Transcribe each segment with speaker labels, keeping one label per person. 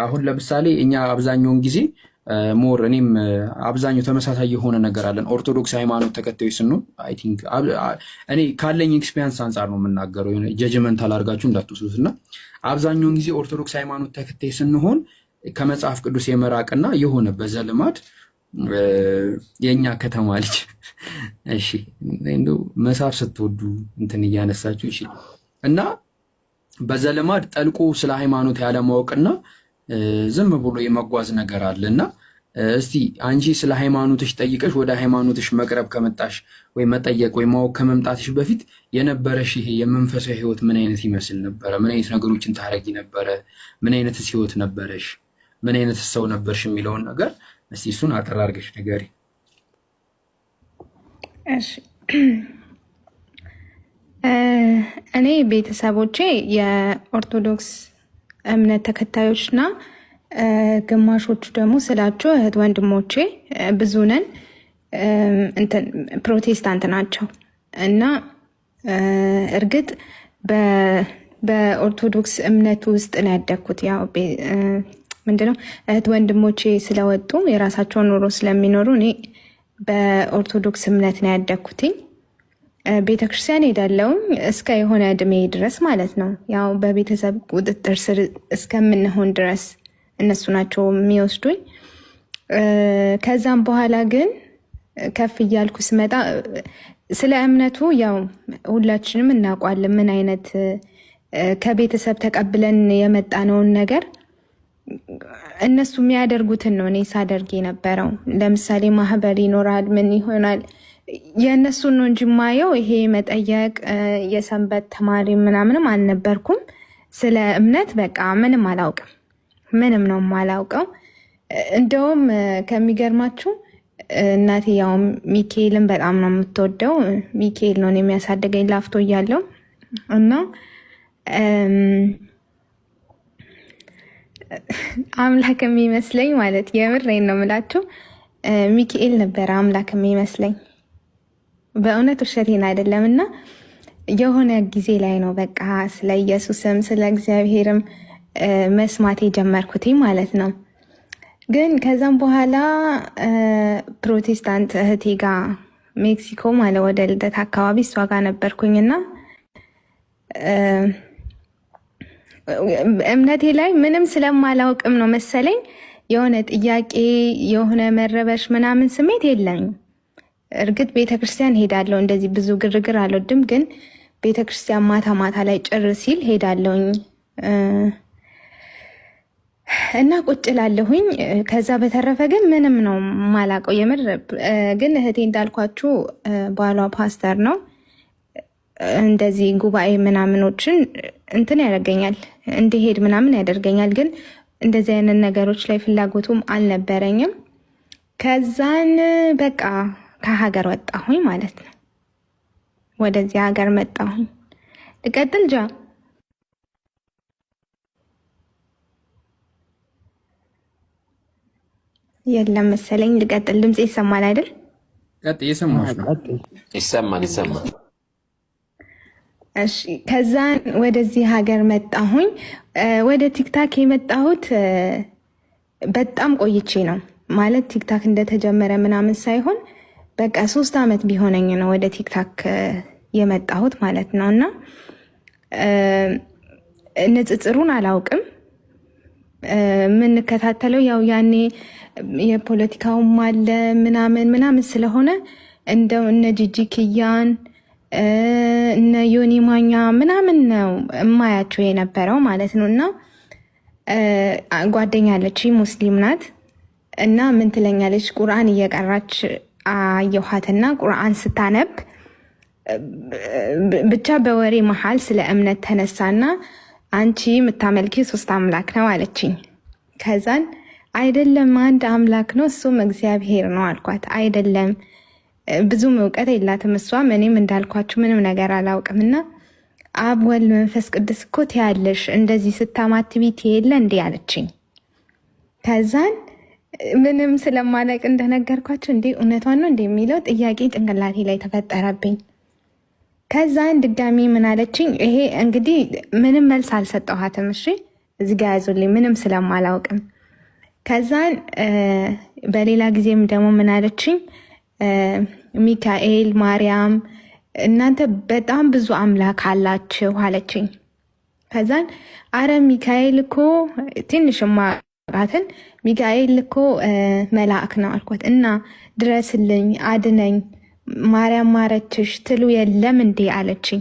Speaker 1: አሁን ለምሳሌ እኛ አብዛኛውን ጊዜ ሞር እኔም አብዛኛው ተመሳሳይ የሆነ ነገር አለን። ኦርቶዶክስ ሃይማኖት ተከታዮች ስንሆን አይ ቲንክ እኔ ካለኝ ኤክስፒሪየንስ አንጻር ነው የምናገረው፣ የሆነ ጀጅመንታል አድርጋችሁ እንዳትወስዱት እና አብዛኛውን ጊዜ ኦርቶዶክስ ሃይማኖት ተከታይ ስንሆን ከመጽሐፍ ቅዱስ የመራቅና የሆነ በዘልማድ የኛ ከተማ ልጅ እሺ እንደው መጽሐፍ ስትወዱ እንትን እያነሳችሁ እሺ እና በዘልማድ ጠልቆ ስለ ሃይማኖት ያለማወቅና ዝም ብሎ የመጓዝ ነገር አለና እስቲ አንቺ ስለ ሃይማኖትሽ ጠይቀሽ ወደ ሃይማኖትሽ መቅረብ ከመጣሽ ወይ መጠየቅ ወይ ማወቅ ከመምጣትሽ በፊት የነበረሽ ይሄ የመንፈሳዊ ህይወት ምን አይነት ይመስል ነበረ? ምን አይነት ነገሮችን ታረጊ ነበረ? ምን አይነት ህይወት ነበረሽ? ምን አይነት ሰው ነበርሽ የሚለውን ነገር እስቲ እሱን አጠር አድርገሽ ንገሪ።
Speaker 2: እሺ እኔ ቤተሰቦቼ የኦርቶዶክስ እምነት ተከታዮችና ግማሾቹ ደግሞ ስላቸው እህት ወንድሞቼ ብዙ ነን እንትን ፕሮቴስታንት ናቸው እና እርግጥ በኦርቶዶክስ እምነት ውስጥ ነው ያደግኩት። ያው ምንድነው እህት ወንድሞቼ ስለወጡ የራሳቸውን ኑሮ ስለሚኖሩ እኔ በኦርቶዶክስ እምነት ነው ያደግኩትኝ። ቤተክርስቲያን ሄዳለሁኝ እስከ የሆነ እድሜ ድረስ ማለት ነው። ያው በቤተሰብ ቁጥጥር ስር እስከምንሆን ድረስ እነሱ ናቸው የሚወስዱኝ። ከዛም በኋላ ግን ከፍ እያልኩ ስመጣ ስለ እምነቱ ያው ሁላችንም እናውቃለን፣ ምን አይነት ከቤተሰብ ተቀብለን የመጣነውን ነገር እነሱ የሚያደርጉትን ነው እኔ ሳደርግ የነበረው። ለምሳሌ ማህበር ይኖራል፣ ምን ይሆናል የእነሱን ነው እንጂ ማየው ይሄ መጠየቅ የሰንበት ተማሪ ምናምንም አልነበርኩም። ስለ እምነት በቃ ምንም አላውቅም፣ ምንም ነው የማላውቀው። እንደውም ከሚገርማችሁ እናቴ ያው ሚካኤልን በጣም ነው የምትወደው። ሚካኤል ነው የሚያሳደገኝ ላፍቶ እያለው እና አምላክ የሚመስለኝ ማለት የምሬን ነው የምላችሁ ሚካኤል ነበረ አምላክ የሚመስለኝ በእውነት ውሸቴን አይደለም። እና የሆነ ጊዜ ላይ ነው በቃ ስለ ኢየሱስም ስለ እግዚአብሔርም መስማት የጀመርኩት ማለት ነው። ግን ከዛም በኋላ ፕሮቴስታንት እህቴ ጋር ሜክሲኮ ማለት ወደ ልደት አካባቢ እሷ ጋር ነበርኩኝና እምነቴ ላይ ምንም ስለማላውቅም ነው መሰለኝ የሆነ ጥያቄ የሆነ መረበሽ ምናምን ስሜት የለኝም። እርግጥ ቤተክርስቲያን ሄዳለሁ፣ እንደዚህ ብዙ ግርግር አልወድም። ግን ቤተክርስቲያን ማታ ማታ ላይ ጭር ሲል ሄዳለሁኝ እና ቁጭ ላለሁኝ። ከዛ በተረፈ ግን ምንም ነው ማላውቀው የምር። ግን እህቴ እንዳልኳችሁ ባሏ ፓስተር ነው። እንደዚህ ጉባኤ ምናምኖችን እንትን ያደርገኛል እንዲሄድ ምናምን ያደርገኛል። ግን እንደዚህ አይነት ነገሮች ላይ ፍላጎቱም አልነበረኝም። ከዛን በቃ ከሀገር ወጣሁኝ ማለት ነው። ወደዚህ ሀገር መጣሁኝ። ልቀጥል ጃ የለም መሰለኝ። ልቀጥል። ድምጽ ይሰማል አይደል?
Speaker 1: ቀጥ እየሰማሽ ነው?
Speaker 3: ይሰማል።
Speaker 2: እሺ ከዛን ወደዚህ ሀገር መጣሁኝ። ወደ ቲክታክ የመጣሁት በጣም ቆይቼ ነው ማለት ቲክታክ እንደተጀመረ ምናምን ሳይሆን በቃ 3 ዓመት ቢሆነኝ ነው ወደ ቲክታክ የመጣሁት ማለት ነው። እና ንጽጽሩን አላውቅም። የምንከታተለው ያው ያኔ የፖለቲካውም አለ ምናምን ስለሆነ እንደው እነ ጂጂ ኪያን እነ ዮኒ ማኛ ምናምን ነው እማያቸው የነበረው ማለት ነው። እና ጓደኛ አለች ሙስሊም ናት እና ምን ትለኛለች፣ ቁርአን እየቀራች አየኋትና ቁርአን ስታነብ ብቻ በወሬ መሀል ስለ እምነት ተነሳና አንቺ የምታመልኪ 3 አምላክ ነው አለችኝ። ከዛን አይደለም አንድ አምላክ ነው እሱም እግዚአብሔር ነው አልኳት። አይደለም ብዙም እውቀት የላትም እሷም እኔም እንዳልኳችሁ ምንም ነገር አላውቅምና አብ ወልድ መንፈስ ቅዱስ እኮ ትያለሽ እንደዚህ ስታማትቢ ትየለ እንዴ አለችኝ። ከዛን ምንም ስለማላውቅ እንደነገርኳችሁ እንዴ እውነቷን ነው እንዴ የሚለው ጥያቄ ጭንቅላቴ ላይ ተፈጠረብኝ። ከዛን ድጋሚ ምን አለችኝ፣ ይሄ እንግዲህ ምንም መልስ አልሰጠኋትም። እሺ እዚህ ጋ ያዙልኝ ምንም ስለማላውቅም። ከዛን በሌላ ጊዜም ደግሞ ምን አለችኝ፣ ሚካኤል ማርያም እናንተ በጣም ብዙ አምላክ አላችሁ አለችኝ። ከዛን አረ ሚካኤል እኮ ትንሽ ማቃትን ሚካኤል እኮ መልአክ ነው አልኳት። እና ድረስልኝ አድነኝ ማርያም ማረችሽ ትሉ የለም እንዴ አለችኝ።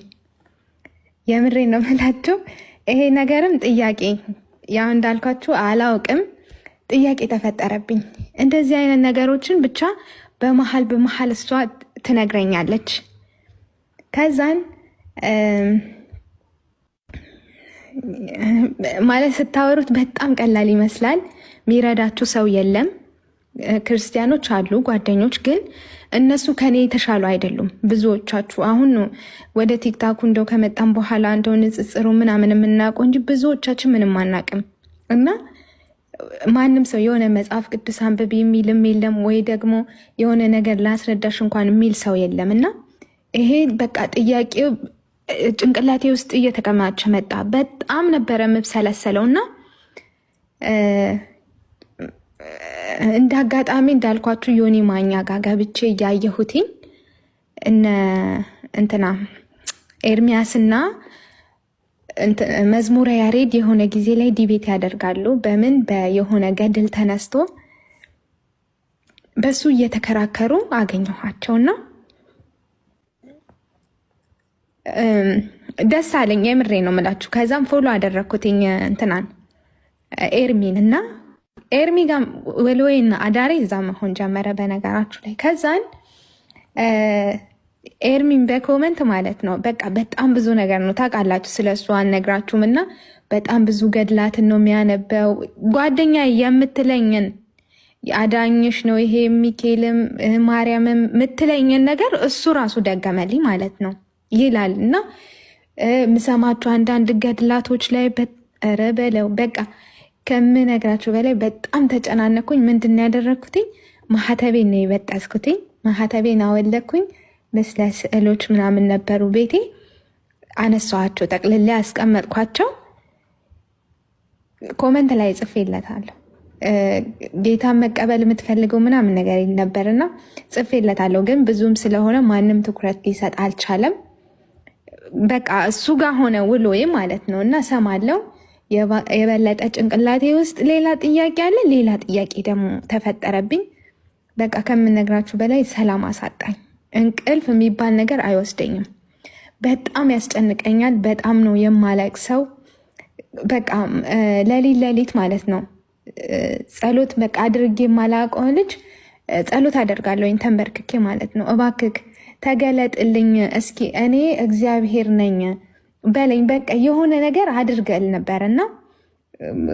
Speaker 2: የምሬ ነው የምላችሁ። ይሄ ነገርም ጥያቄ ያው እንዳልኳችሁ አላውቅም፣ ጥያቄ ተፈጠረብኝ። እንደዚህ አይነት ነገሮችን ብቻ በመሀል እሷ ትነግረኛለች። ከዛን ማለት ስታወሩት በጣም ቀላል ይመስላል። የሚረዳችሁ ሰው የለም። ክርስቲያኖች አሉ ጓደኞች፣ ግን እነሱ ከኔ የተሻሉ አይደሉም። ብዙዎቻችሁ አሁን ወደ ቲክታኩ እንደው ከመጣም በኋላ እንደው ንጽጽሩ ምናምን የምናውቀው እንጂ ብዙዎቻችን ምንም አናውቅም። እና ማንም ሰው የሆነ መጽሐፍ ቅዱስ አንብብ የሚልም የለም፣ ወይ ደግሞ የሆነ ነገር ላስረዳሽ እንኳን የሚል ሰው የለም። እና ይሄ በቃ ጥያቄው ጭንቅላቴ ውስጥ እየተከማቸ መጣ። በጣም ነበረ የምብሰለሰለው እና እንደ አጋጣሚ እንዳልኳችሁ ዮኒ ማኛ ጋር ገብቼ እያየሁትኝ እነ እንትና ኤርሚያስና መዝሙረ ያሬድ የሆነ ጊዜ ላይ ዲቤት ያደርጋሉ። በምን የሆነ ገድል ተነስቶ በሱ እየተከራከሩ አገኘኋቸውና ደስ አለኝ። የምሬ ነው የምላችሁ። ከዛም ፎሎ አደረግኩትኝ እንትናን ኤርሚን እና ኤርሚ ጋር ወልወይና አዳሬ እዛ መሆን ጀመረ በነገራችሁ ላይ። ከዛን ኤርሚን በኮመንት ማለት ነው በቃ በጣም ብዙ ነገር ነው ታውቃላችሁ፣ ስለሱ አልነግራችሁም። እና በጣም ብዙ ገድላትን ነው የሚያነበው። ጓደኛ የምትለኝን አዳኝሽ ነው ይሄ ሚካኤልም ማርያምም የምትለኝን ነገር እሱ ራሱ ደገመልኝ ማለት ነው ይላል። እና ምሰማችሁ አንዳንድ ገድላቶች ላይ ኧረ በለው በቃ ከምነግራችሁ በላይ በጣም ተጨናነኩኝ። ምንድን ነው ያደረግኩትኝ? ማህተቤን ነው የበጠስኩትኝ። ማህተቤን አወለኩኝ። ምስለ ስዕሎች ምናምን ነበሩ ቤቴ፣ አነሳኋቸው፣ ጠቅልላ ያስቀመጥኳቸው። ኮመንት ላይ ጽፌለታለሁ። ጌታን መቀበል የምትፈልገው ምናምን ነገር ነበርና ጽፌለታለሁ። ግን ብዙም ስለሆነ ማንም ትኩረት ሊሰጥ አልቻለም። በቃ እሱ ጋር ሆነ ውሎዬ ማለት ነው። እና ሰማለው የበለጠ ጭንቅላቴ ውስጥ ሌላ ጥያቄ አለ። ሌላ ጥያቄ ደግሞ ተፈጠረብኝ። በቃ ከምነግራችሁ በላይ ሰላም አሳጣኝ። እንቅልፍ የሚባል ነገር አይወስደኝም። በጣም ያስጨንቀኛል። በጣም ነው የማለቅሰው። በቃ ሌሊት ማለት ነው ጸሎት በቃ አድርጌ የማላውቀው ልጅ ጸሎት አደርጋለሁ ተንበርክኬ ማለት ነው። እባክክ ተገለጥልኝ እስኪ እኔ እግዚአብሔር ነኝ በለኝ፣ በቃ የሆነ ነገር አድርገል ነበር። እና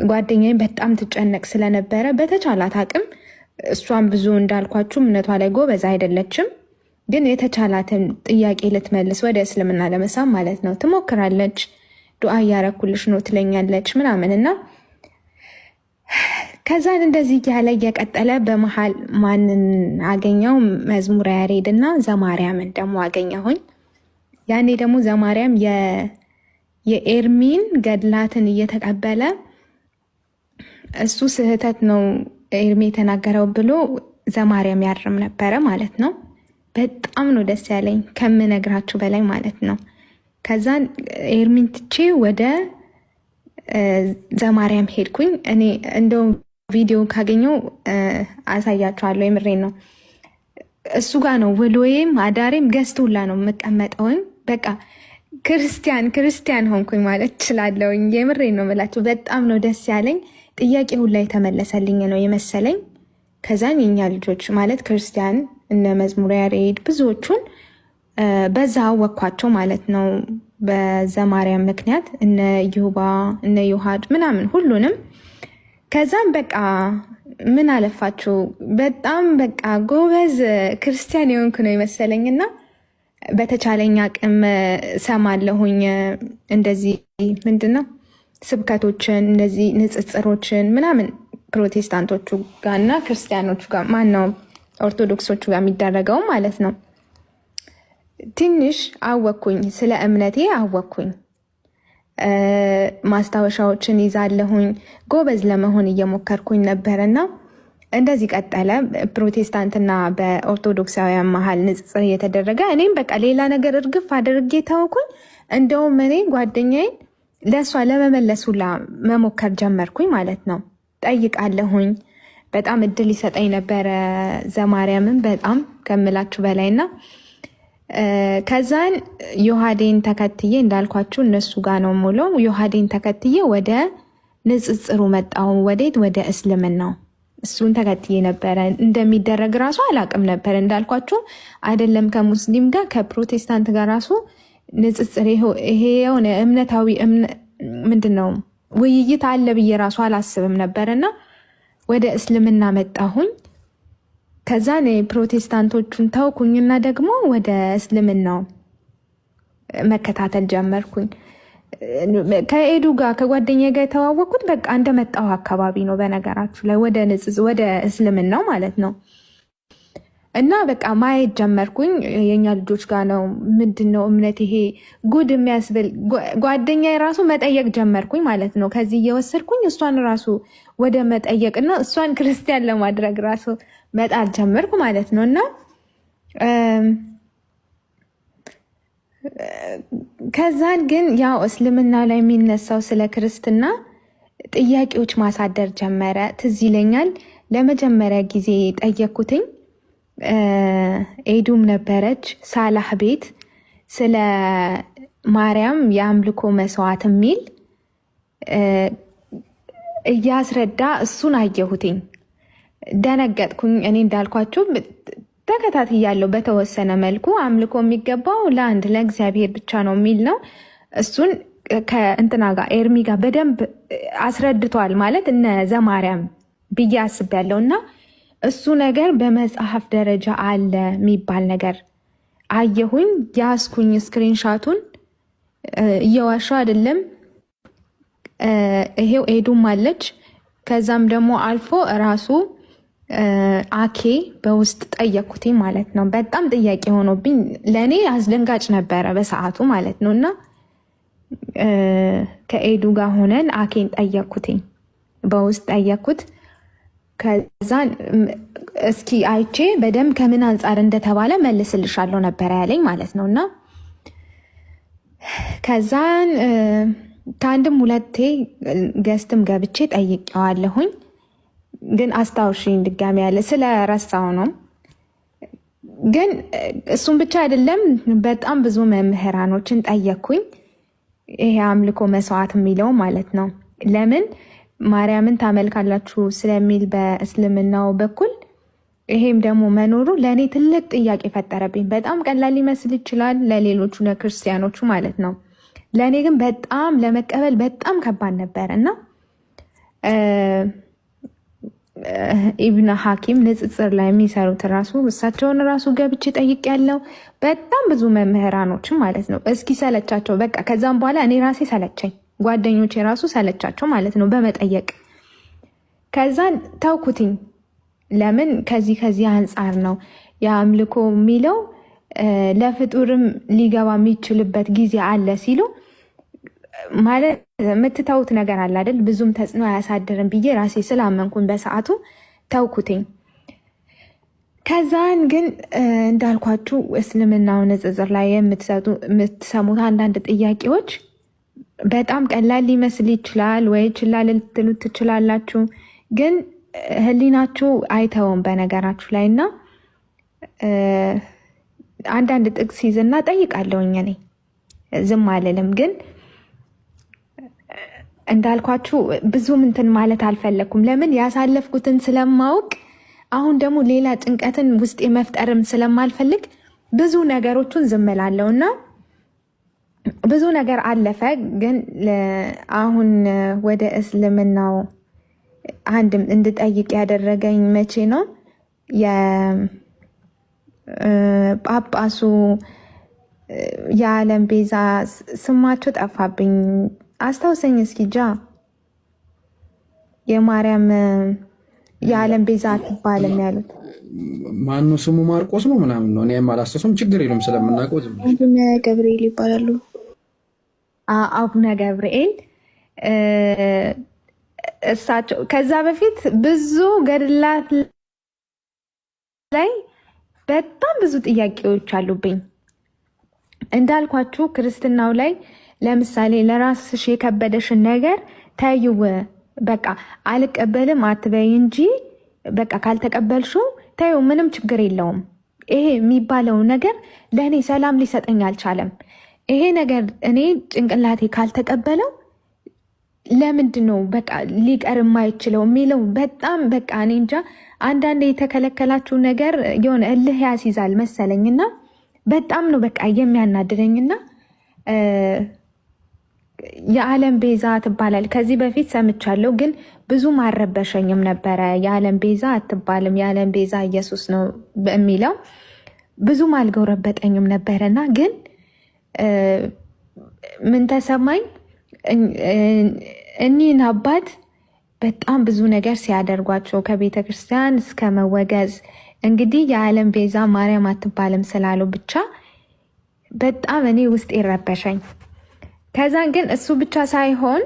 Speaker 2: ጓደኛዬ በጣም ትጨነቅ ስለነበረ በተቻላት አቅም እሷን ብዙ እንዳልኳችሁ እምነቷ ላይ ጎበዝ አይደለችም፣ ግን የተቻላትን ጥያቄ ልትመልስ ወደ እስልምና ለመሳብ ማለት ነው ትሞክራለች። ዱዓ እያረኩልሽ ነው ትለኛለች ምናምን። እና ከዛን እንደዚህ ያለ እየቀጠለ በመሀል ማንን አገኘው? መዝሙረ ያሬድ እና ዘማርያምን ደግሞ አገኘሁኝ። ያኔ ደግሞ ዘማርያም የኤርሚን ገድላትን እየተቀበለ እሱ ስህተት ነው ኤርሚ የተናገረው ብሎ ዘማርያም ያርም ነበረ ማለት ነው። በጣም ነው ደስ ያለኝ ከምነግራችሁ በላይ ማለት ነው። ከዛን ኤርሚን ትቼ ወደ ዘማርያም ሄድኩኝ። እኔ እንደው ቪዲዮ ካገኘው አሳያችኋለሁ። የምሬን ነው። እሱ ጋር ነው ውሎዬም አዳሬም ገዝት ሁላ ነው የምቀመጠውም። በቃ ክርስቲያን ሆንኩኝ ማለት እችላለሁኝ። የምሬን ነው የምላችሁ። በጣም ነው ደስ ያለኝ። ጥያቄ ሁላ የተመለሰልኝ ነው የመሰለኝ። ከዛን የኛ ልጆች ማለት ክርስቲያን እነ መዝሙረ ያሬድ ብዙዎቹን በዛ አወኳቸው ማለት ነው በዘማርያም ምክንያት፣ እነ ዩባ እነ ዮሐድ ምናምን ሁሉንም። ከዛም በቃ ምን አለፋችሁ በጣም በቃ ጎበዝ ክርስቲያን የሆንኩ ነው የመሰለኝና በተቻለኝ አቅም ሰማለሁኝ እንደዚህ ምንድነው ስብከቶችን እንደዚህ ንጽጽሮችን ምናምን ፕሮቴስታንቶቹ ጋር እና ክርስቲያኖቹ ጋር ማነው ኦርቶዶክሶቹ ጋር የሚደረገው ማለት ነው። ትንሽ አወኩኝ፣ ስለ እምነቴ አወኩኝ። ማስታወሻዎችን ይዛለሁኝ። ጎበዝ ለመሆን እየሞከርኩኝ ነበርና እንደዚህ ቀጠለ። ፕሮቴስታንትና በኦርቶዶክሳውያን መሀል ንጽጽር እየተደረገ እኔም በቃ ሌላ ነገር እርግፍ አድርጌ ታውኩኝ። እንደውም እኔ ጓደኛዬን ለእሷ ለመመለስ ሁላ መሞከር ጀመርኩኝ ማለት ነው። ጠይቃለሁኝ። በጣም እድል ይሰጠኝ ነበረ ዘማርያምን በጣም ከምላችሁ በላይና ከዛን ዮሐዴን ተከትዬ እንዳልኳችሁ እነሱ ጋር ነው ሙለው። ዮሐዴን ተከትዬ ወደ ንጽጽሩ መጣሁ። ወዴት? ወደ እስልምናው። እሱን ተከትዬ ነበረ። እንደሚደረግ ራሱ አላቅም ነበር እንዳልኳችሁ። አይደለም ከሙስሊም ጋር ከፕሮቴስታንት ጋር ራሱ ንጽጽር ይሄ የሆነ እምነታዊ ምንድነው ውይይት አለ ብዬ ራሱ አላስብም ነበርና ወደ እስልምና መጣሁኝ። ከዛ ፕሮቴስታንቶቹን ተውኩኝና ደግሞ ወደ እስልምናው መከታተል ጀመርኩኝ። ከኤዱ ጋር ከጓደኛ ጋር የተዋወቅኩት በቃ እንደመጣሁ አካባቢ ነው። በነገራችሁ ላይ ወደ እስልምናው ማለት ነው። እና በቃ ማየት ጀመርኩኝ። የኛ ልጆች ጋር ነው ምንድነው እምነት ይሄ ጉድ የሚያስብል ጓደኛ የራሱ መጠየቅ ጀመርኩኝ ማለት ነው። ከዚህ እየወሰድኩኝ እሷን ራሱ ወደ መጠየቅና እሷን ክርስቲያን ለማድረግ ራሱ መጣር ጀመርኩ ማለት ነው። እና ከዛን ግን ያው እስልምና ላይ የሚነሳው ስለ ክርስትና ጥያቄዎች ማሳደር ጀመረ። ትዝ ይለኛል ለመጀመሪያ ጊዜ ጠየኩትኝ ኤዱም ነበረች ሳላህ ቤት ስለ ማርያም የአምልኮ መስዋዕት የሚል እያስረዳ እሱን አየሁትኝ። ደነገጥኩኝ። እኔ እንዳልኳችሁ ተከታትያለሁ በተወሰነ መልኩ። አምልኮ የሚገባው ለአንድ ለእግዚአብሔር ብቻ ነው የሚል ነው። እሱን ከእንትና ጋር ኤርሚ ጋር በደንብ አስረድቷል ማለት እነ ዘማርያም ብዬ አስቤያለሁ። እና እሱ ነገር በመጽሐፍ ደረጃ አለ የሚባል ነገር አየሁኝ። ያስኩኝ ስክሪንሻቱን እየዋሻው አይደለም። ይሄው ኤዱም አለች። ከዛም ደግሞ አልፎ እራሱ አኬ በውስጥ ጠየኩት ማለት ነው። በጣም ጥያቄ ሆኖብኝ ለእኔ አስደንጋጭ ነበረ በሰዓቱ ማለት ነው። እና ከኤዱ ጋር ሆነን አኬን ጠየኩትኝ፣ በውስጥ ጠየኩት። ከዛን እስኪ አይቼ በደንብ ከምን አንጻር እንደተባለ መልስልሻለሁ ነበረ ያለኝ ማለት ነው። እና ከዛን ከአንድም ሁለቴ ገስትም ገብቼ ጠይቄዋለሁኝ። ግን አስታውሽኝ ድጋሚ ያለ ስለ ረሳው ነው። ግን እሱም ብቻ አይደለም በጣም ብዙ መምህራኖችን ጠየኩኝ። ይሄ አምልኮ መስዋዕት የሚለው ማለት ነው ለምን ማርያምን ታመልካላችሁ ስለሚል በእስልምናው በኩል ይሄም ደግሞ መኖሩ ለእኔ ትልቅ ጥያቄ ፈጠረብኝ። በጣም ቀላል ሊመስል ይችላል ለሌሎቹ ለክርስቲያኖቹ ማለት ነው። ለእኔ ግን በጣም ለመቀበል በጣም ከባድ ነበር። እና ኢብነ ሐኪም ንጽጽር ላይ የሚሰሩት ራሱ እሳቸውን ራሱ ገብቼ ጠይቄያለሁ። በጣም ብዙ መምህራኖችም ማለት ነው እስኪ ሰለቻቸው በቃ። ከዛም በኋላ እኔ ራሴ ሰለቸኝ፣ ጓደኞቼ የራሱ ሰለቻቸው ማለት ነው በመጠየቅ። ከዛን ተውኩትኝ። ለምን ከዚህ አንጻር ነው የአምልኮ የሚለው ለፍጡርም ሊገባ የሚችልበት ጊዜ አለ ሲሉ ማለት የምትተውት ነገር አለ አይደል? ብዙም ተጽዕኖ አያሳድርም ብዬ ራሴ ስላመንኩኝ በሰዓቱ ተውኩትኝ። ከዛን ግን እንዳልኳችሁ እስልምናው ንጽጽር ላይ የምትሰሙት አንዳንድ ጥያቄዎች በጣም ቀላል ሊመስል ይችላል ወይ ችላ ልትሉ ትችላላችሁ። ግን ህሊናችሁ አይተውም በነገራችሁ ላይ። እና አንዳንድ ጥቅስ ይዝና ጠይቃለሁኝ እኔ ዝም አልልም። ግን እንዳልኳችሁ ብዙም እንትን ማለት አልፈለኩም። ለምን ያሳለፍኩትን ስለማውቅ አሁን ደግሞ ሌላ ጭንቀትን ውስጥ መፍጠርም ስለማልፈልግ ብዙ ነገሮችን ዝም እላለሁ እና ብዙ ነገር አለፈ። ግን አሁን ወደ እስልምናው አንድም እንድጠይቅ ያደረገኝ መቼ ነው? የጳጳሱ የዓለም ቤዛ ስማቸው ጠፋብኝ፣ አስታውሰኝ እስኪ። የማርያም የዓለም ቤዛ አትባልም ያሉት
Speaker 1: ማነው? ስሙ ማርቆስ ነው ምናምን ነው። እኔም አላስተውሰውም። ችግር የለም ስለምናውቀው።
Speaker 3: ገብርኤል ይባላሉ።
Speaker 2: አቡነ ገብርኤል እሳቸው ከዛ በፊት ብዙ ገድላት ላይ በጣም ብዙ ጥያቄዎች አሉብኝ። እንዳልኳችሁ ክርስትናው ላይ ለምሳሌ ለራስሽ የከበደሽን ነገር ተይው፣ በቃ አልቀበልም አትበይ እንጂ በቃ ካልተቀበልሽው ተይው፣ ምንም ችግር የለውም። ይሄ የሚባለው ነገር ለእኔ ሰላም ሊሰጠኝ አልቻለም። ይሄ ነገር እኔ ጭንቅላቴ ካልተቀበለው ለምንድን ነው በቃ ሊቀር የማይችለው የሚለው በጣም በቃ እኔ እንጃ። አንዳንድ የተከለከላችሁ ነገር የሆነ እልህ ያስይዛል መሰለኝና በጣም ነው በቃ የሚያናድደኝና የዓለም ቤዛ ትባላል። ከዚህ በፊት ሰምቻለሁ፣ ግን ብዙም አልረበሸኝም ነበረ። የዓለም ቤዛ አትባልም፣ የዓለም ቤዛ ኢየሱስ ነው በሚለው ብዙም አልገረበጠኝም ነበረና ግን ምን ተሰማኝ፣ እኒህን አባት በጣም ብዙ ነገር ሲያደርጓቸው ከቤተ ክርስቲያን እስከ መወገዝ፣ እንግዲህ የዓለም ቤዛ ማርያም አትባልም ስላሉ ብቻ በጣም እኔ ውስጥ ይረበሸኝ። ከዛን ግን እሱ ብቻ ሳይሆን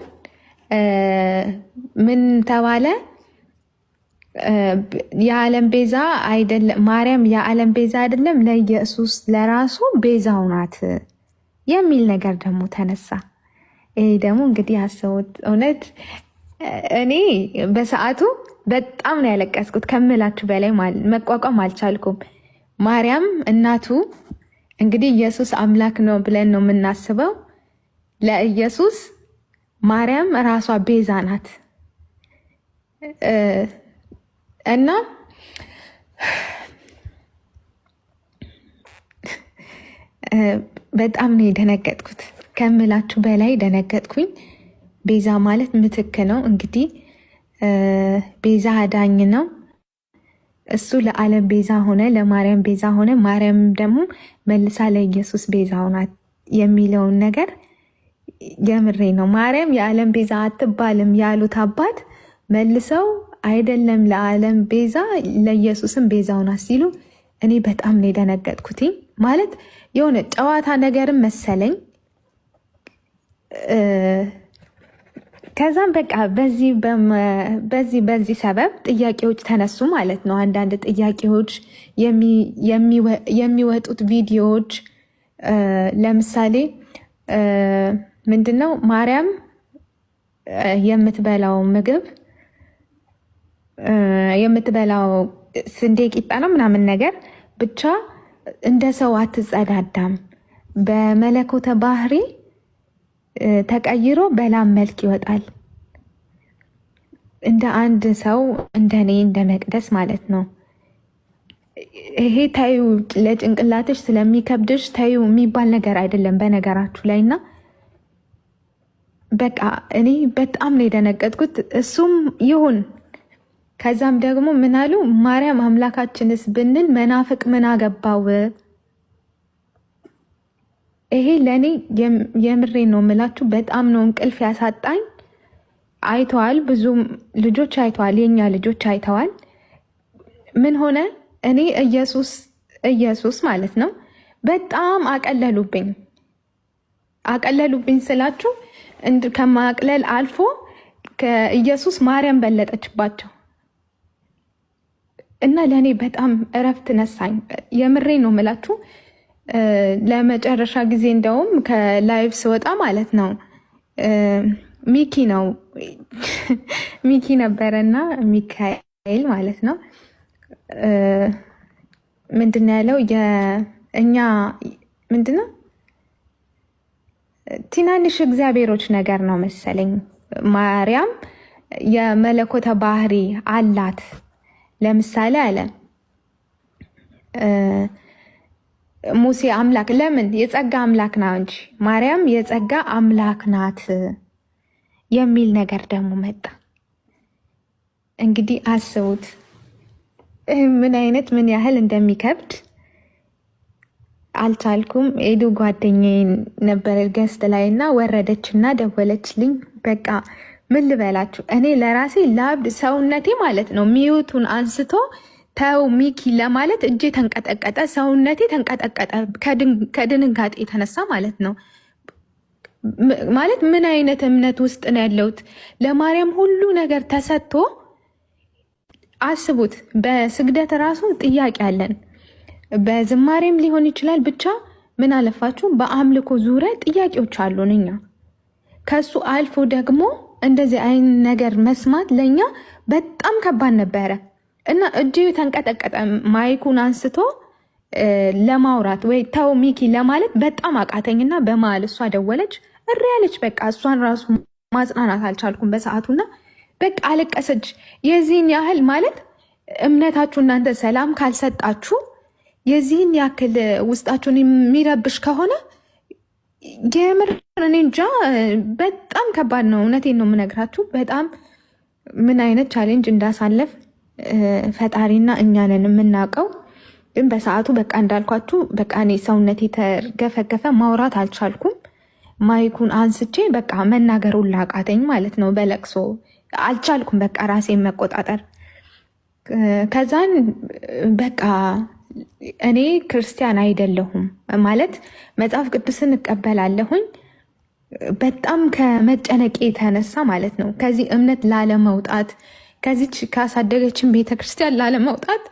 Speaker 2: ምን ተባለ፣ የዓለም ቤዛ አይደለም ማርያም የዓለም ቤዛ አይደለም ለኢየሱስ ለራሱ ቤዛው ናት የሚል ነገር ደግሞ ተነሳ። ይሄ ደግሞ እንግዲህ አሰቡት። እውነት እኔ በሰዓቱ በጣም ነው ያለቀስኩት ከምላችሁ በላይ መቋቋም አልቻልኩም። ማርያም እናቱ እንግዲህ ኢየሱስ አምላክ ነው ብለን ነው የምናስበው። ለኢየሱስ ማርያም ራሷ ቤዛ ናት እና በጣም ነው የደነገጥኩት ከምላችሁ በላይ ደነገጥኩኝ። ቤዛ ማለት ምትክ ነው። እንግዲህ ቤዛ አዳኝ ነው። እሱ ለዓለም ቤዛ ሆነ፣ ለማርያም ቤዛ ሆነ። ማርያም ደግሞ መልሳ ለኢየሱስ ቤዛ ናት የሚለውን ነገር የምሬ ነው። ማርያም የዓለም ቤዛ አትባልም ያሉት አባት መልሰው አይደለም ለዓለም ቤዛ ለኢየሱስም ቤዛው ናት ሲሉ እኔ በጣም ነው የደነገጥኩት። ማለት የሆነ ጨዋታ ነገርም መሰለኝ። ከዛም በቃ በዚህ ሰበብ ጥያቄዎች ተነሱ ማለት ነው። አንዳንድ ጥያቄዎች የሚወጡት ቪዲዮዎች ለምሳሌ ምንድነው ማርያም የምትበላው ስንዴ ቂጣ ነው ምናምን ነገር ብቻ እንደ ሰው አትጸዳዳም፣ በመለኮተ ባህሪ ተቀይሮ በላም መልክ ይወጣል፣ እንደ አንድ ሰው እንደኔ እንደ መቅደስ ማለት ነው። ይሄ ታዩ ለጭንቅላትሽ ስለሚከብድሽ ታዩ የሚባል ነገር አይደለም በነገራችሁ ላይ እና በቃ እኔ በጣም ነው የደነገጥኩት። እሱም ይሁን ከዛም ደግሞ ምን አሉ፣ ማርያም አምላካችንስ ብንል መናፍቅ ምን አገባው? ይሄ ለእኔ የምሬ ነው የምላችሁ በጣም ነው እንቅልፍ ያሳጣኝ። አይተዋል፣ ብዙ ልጆች አይተዋል፣ የኛ ልጆች አይተዋል። ምን ሆነ እኔ ኢየሱስ ማለት ነው በጣም አቀለሉብኝ ስላችሁ ከማቅለል አልፎ ከኢየሱስ ማርያም በለጠችባቸው እና ለእኔ በጣም እረፍት ነሳኝ። የምሬ ነው የምላችሁ። ለመጨረሻ ጊዜ እንደውም ከላይቭ ስወጣ ማለት ነው ሚኪ ነበረና ሚካኤል ማለት ነው ምንድነው ያለው እኛ ምንድነው ትናንሽ እግዚአብሔሮች ነገር ነው መሰለኝ። ማርያም የመለኮተ ባህሪ አላት። ለምሳሌ አለ ሙሴ አምላክ ለምን የጸጋ አምላክ ናት እንጂ ማርያም የጸጋ አምላክ ናት የሚል ነገር ደግሞ መጣ። እንግዲህ አስቡት ምን ያህል እንደሚከብድ አልቻልኩም። ኤዱ ጓደኛዬ ነበር ገስት ላይ እና ወረደችና ደወለችልኝ። በቃ ምን ልበላችሁ እኔ ለራሴ ላብድ ሰውነቴ ማለት ነው ሚዩቱን አንስቶ ተው ሚኪ ለማለት እጄ ተንቀጠቀጠ፣ ሰውነቴ ተንቀጠቀጠ ከድንጋጤ የተነሳ ማለት ነው። ማለት ምን አይነት እምነት ውስጥ ነው ያለሁት? ለማርያም ሁሉ ነገር ተሰጥቶ አስቡት። በስግደት ራሱ ጥያቄ አለን። በዝማሬም ሊሆን ይችላል። ብቻ ምን አለፋችሁ በአምልኮ ዙሪያ ጥያቄዎች አሉን እኛ። ከሱ አልፎ ደግሞ እንደዚህ አይነት ነገር መስማት ለኛ በጣም ከባድ ነበረ እና እጅ ተንቀጠቀጠ። ማይኩን አንስቶ ለማውራት ወይ ተው ሚኪ ለማለት በጣም አቃተኝና በመሀል እሷ ደወለች፣ እሪ ያለች። በቃ እሷን ራሱ ማጽናናት አልቻልኩም በሰዓቱና በቃ አለቀሰች። የዚህን ያህል ማለት እምነታችሁ እናንተ ሰላም ካልሰጣችሁ የዚህን ያክል ውስጣችሁን የሚረብሽ ከሆነ የምር እኔ እንጃ በጣም ከባድ ነው። እውነቴን ነው የምነግራችሁ። በጣም ምን አይነት ቻሌንጅ እንዳሳለፍ ፈጣሪና እኛ ነን የምናውቀው። ግን በሰዓቱ በቃ እንዳልኳችሁ በቃ እኔ ሰውነቴ ተገፈገፈ፣ ማውራት አልቻልኩም። ማይኩን አንስቼ በቃ መናገሩን ላቃተኝ ማለት ነው። በለቅሶ አልቻልኩም በቃ ራሴን መቆጣጠር። ከዛን በቃ እኔ ክርስቲያን አይደለሁም ማለት መጽሐፍ ቅዱስን እቀበላለሁኝ በጣም ከመጨነቄ የተነሳ ማለት ነው። ከዚህ እምነት ላለመውጣት ከዚች ካሳደገችን ቤተክርስቲያን ላለመውጣት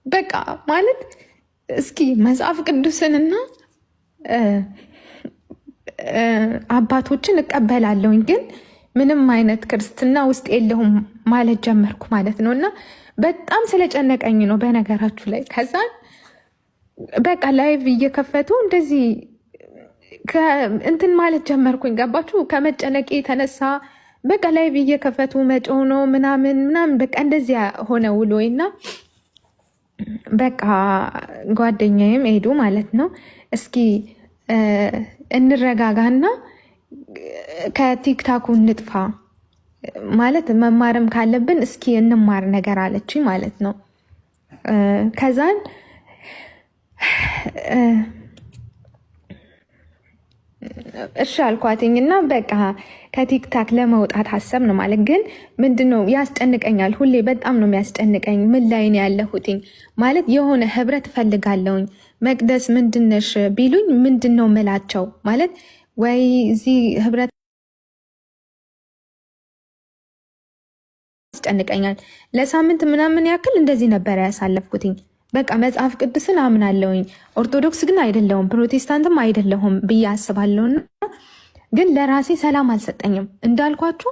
Speaker 2: በቃ ማለት እስኪ መጽሐፍ ቅዱስንና አባቶችን እቀበላለሁኝ ግን ምንም አይነት ክርስትና ውስጥ የለሁም ማለት ጀመርኩ ማለት ነው። እና በጣም ስለጨነቀኝ ነው በነገራችሁ ላይ። ከዛ በቃ ላይቭ እየከፈቱ እንደዚህ እንትን ማለት ጀመርኩኝ። ገባችሁ? ከመጨነቄ የተነሳ በቃ ላይቭ እየከፈቱ መጮህ ነው ምናምን ምናምን በቃ እንደዚያ ሆነ ውሎዬና በቃ ጓደኛዬም ሄዱ ማለት ነው። እስኪ እንረጋጋና ከቲክታኩ እንጥፋ ማለት መማርም ካለብን እስኪ እንማር ነገር አለች ማለት ነው። ከዛን እሺ አልኳትኝ እና በቃ ከቲክታክ ለመውጣት ሀሳብ ነው ማለት። ግን ምንድነው ያስጨንቀኛል፣ ሁሌ በጣም ነው የሚያስጨንቀኝ። ምን ላይ ነው ያለሁትኝ ማለት የሆነ ህብረት ፈልጋለሁኝ። መቅደስ ምንድነሽ ቢሉኝ ምንድነው ምላቸው ማለት ወይ እዚህ ህብረት ያስጨንቀኛል። ለሳምንት ምናምን ያክል እንደዚህ ነበር ያሳለፍኩትኝ። በቃ መጽሐፍ ቅዱስን አምናለሁኝ፣ ኦርቶዶክስ ግን አይደለሁም፣ ፕሮቴስታንትም አይደለሁም ብዬ አስባለሁና ግን ለራሴ ሰላም አልሰጠኝም። እንዳልኳችሁ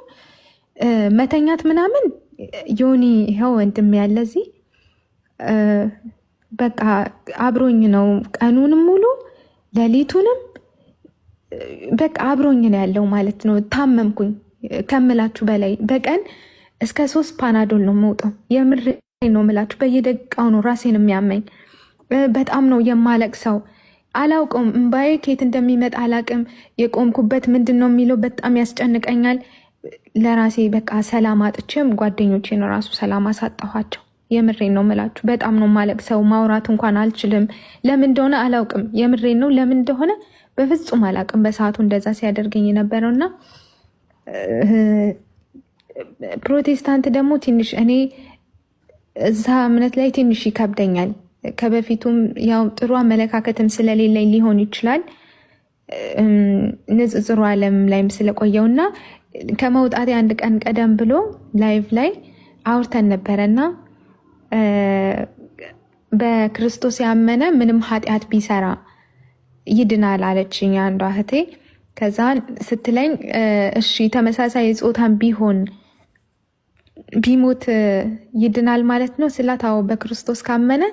Speaker 2: መተኛት ምናምን ዮኒ ይኸው ወንድም ያለ እዚህ በቃ አብሮኝ ነው ቀኑንም ሙሉ ሌሊቱንም በቃ አብሮኝ ነው ያለው ማለት ነው። ታመምኩኝ ከምላችሁ በላይ በቀን እስከ 3 ፓናዶል ነው የምወጣው። የምር ነው የምላችሁ። በየደቂቃው ነው ራሴን የሚያመኝ። በጣም ነው የማለቅሰው። አላውቀውም፣ እምባዬ ከየት እንደሚመጣ አላቅም። የቆምኩበት ምንድን ነው የሚለው በጣም ያስጨንቀኛል። ለራሴ በቃ ሰላም አጥቼም ጓደኞቼን ራሱ ሰላም አሳጣኋቸው። የምሬን ነው የምላችሁ። በጣም ነው የማለቅሰው። ማውራት እንኳን አልችልም። ለምን እንደሆነ አላውቅም። የምሬን ነው። ለምን እንደሆነ በፍጹም አላውቅም። በሰዓቱ እንደዛ ሲያደርገኝ የነበረውና ፕሮቴስታንት ደግሞ ትንሽ እኔ እዛ እምነት ላይ ትንሽ ይከብደኛል። ከበፊቱም ያው ጥሩ አመለካከትም ስለሌለኝ ሊሆን ይችላል። ንጽጽሩ ዓለም ላይም ስለቆየውና ከመውጣቴ አንድ ቀን ቀደም ብሎ ላይቭ ላይ አውርተን ነበረና በክርስቶስ ያመነ ምንም ኃጢአት ቢሰራ ይድናል አለችኝ አንዷ እህቴ። ከዛ ስትለኝ እሺ ተመሳሳይ ጾታን ቢሆን ቢሞት ይድናል ማለት ነው ስላት፣ አዎ በክርስቶስ ካመነ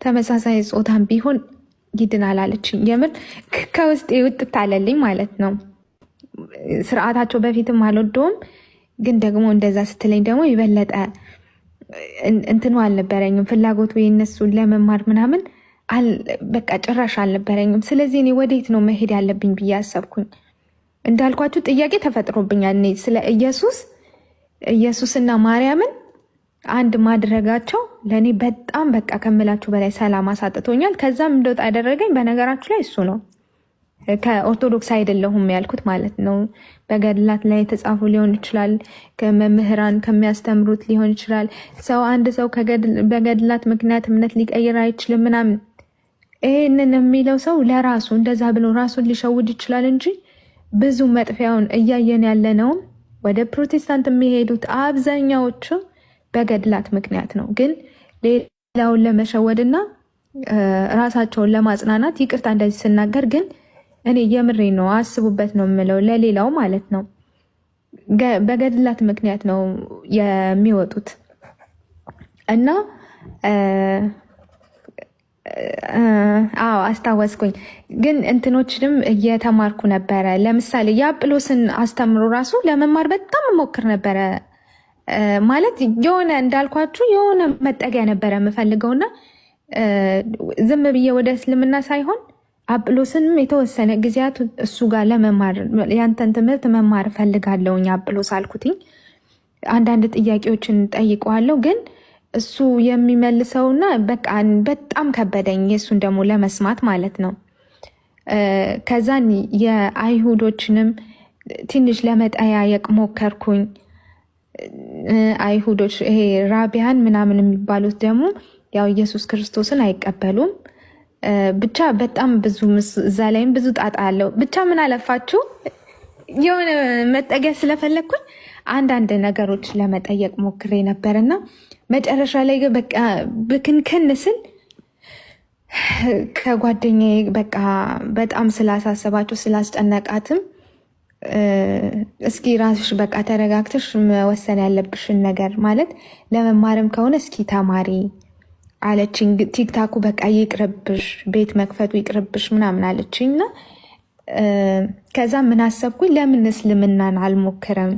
Speaker 2: ተመሳሳይ ጾታን ቢሆን ይድናል አለችኝ። የምር ከውስጤ ውጥት አለልኝ ማለት ነው። ስርዓታቸው በፊትም አልወደውም፣ ግን ደግሞ እንደዛ ስትለኝ ደግሞ የበለጠ እንትኑ አልነበረኝም፣ ፍላጎት ወይ እነሱን ለመማር ምናምን በቃ ጭራሽ አልነበረኝም። ስለዚህ እኔ ወዴት ነው መሄድ ያለብኝ ብዬ አሰብኩኝ። እንዳልኳችሁ ጥያቄ ተፈጥሮብኛል። እኔ ስለ ኢየሱስና ማርያምን አንድ ማድረጋቸው ለእኔ በጣም በቃ ከምላችሁ በላይ ሰላም አሳጥቶኛል። ከዛም እንደወጣ ያደረገኝ በነገራችሁ ላይ እሱ ነው። ከኦርቶዶክስ አይደለሁም ያልኩት ማለት ነው። በገድላት ላይ የተጻፉ ሊሆን ይችላል፣ ከመምህራን ከሚያስተምሩት ሊሆን ይችላል። አንድ ሰው በገድላት ምክንያት እምነት ሊቀይር አይችልም ምናምን። ይህንን የሚለው ሰው ለራሱ እንደዛ ብሎ ራሱን ሊሸውድ ይችላል እንጂ ብዙ መጥፊያውን እያየን ያለነው ወደ ፕሮቴስታንት የሚሄዱት አብዛኛዎቹ በገድላት ምክንያት ነው። ግን ሌላውን ለመሸወድና ራሳቸውን ለማጽናናት ይቅርታ እንደዚህ ስናገር ግን እኔ የምሬ ነው፣ አስቡበት ነው የምለው፣ ለሌላው ማለት ነው። በገድላት ምክንያት ነው የሚወጡት እና አዎ አስታወስኩኝ። ግን እንትኖችንም እየተማርኩ ነበረ። ለምሳሌ የአጵሎስን አስተምሮ ራሱ ለመማር በጣም ሞክር ነበረ። ማለት የሆነ እንዳልኳችሁ የሆነ መጠጊያ ነበረ የምፈልገውና ዝም ብዬ ወደ እስልምና ሳይሆን አጵሎስንም የተወሰነ ጊዜያት እሱ ጋር ለመማር ያንተን ትምህርት መማር እፈልጋለሁኝ አጵሎስ አልኩትኝ። አንዳንድ ጥያቄዎችን ጠይቀዋለሁ ግን እሱ የሚመልሰውና በቃ በጣም ከበደኝ፣ የእሱን ደግሞ ለመስማት ማለት ነው። ከዛን የአይሁዶችንም ትንሽ ለመጠያየቅ ሞከርኩኝ። አይሁዶች ይሄ ራቢያን ምናምን የሚባሉት ደግሞ ያው ኢየሱስ ክርስቶስን አይቀበሉም። ብቻ በጣም ብዙ እዛ ላይም ብዙ ጣጣ አለው። ብቻ ምን አለፋችሁ የሆነ መጠጊያ ስለፈለግኩኝ አንዳንድ ነገሮች ለመጠየቅ ሞክሬ ነበርና መጨረሻ ላይ በቃ ብክንክን ስል ከጓደኛዬ በቃ በጣም ስላሳሰባችሁ ስላስጨነቃትም እስኪ ራስሽ በቃ ተረጋግተሽ መወሰን ያለብሽን ነገር ማለት ለመማርም ከሆነ እስኪ ተማሪ አለችኝ። ቲክታኩ በቃ ይቅርብሽ፣ ቤት መክፈቱ ይቅርብሽ ምናምን አለችኝ እና ከዛ ምን አሰብኩኝ፣ ለምን እስልምናን አልሞክርም፣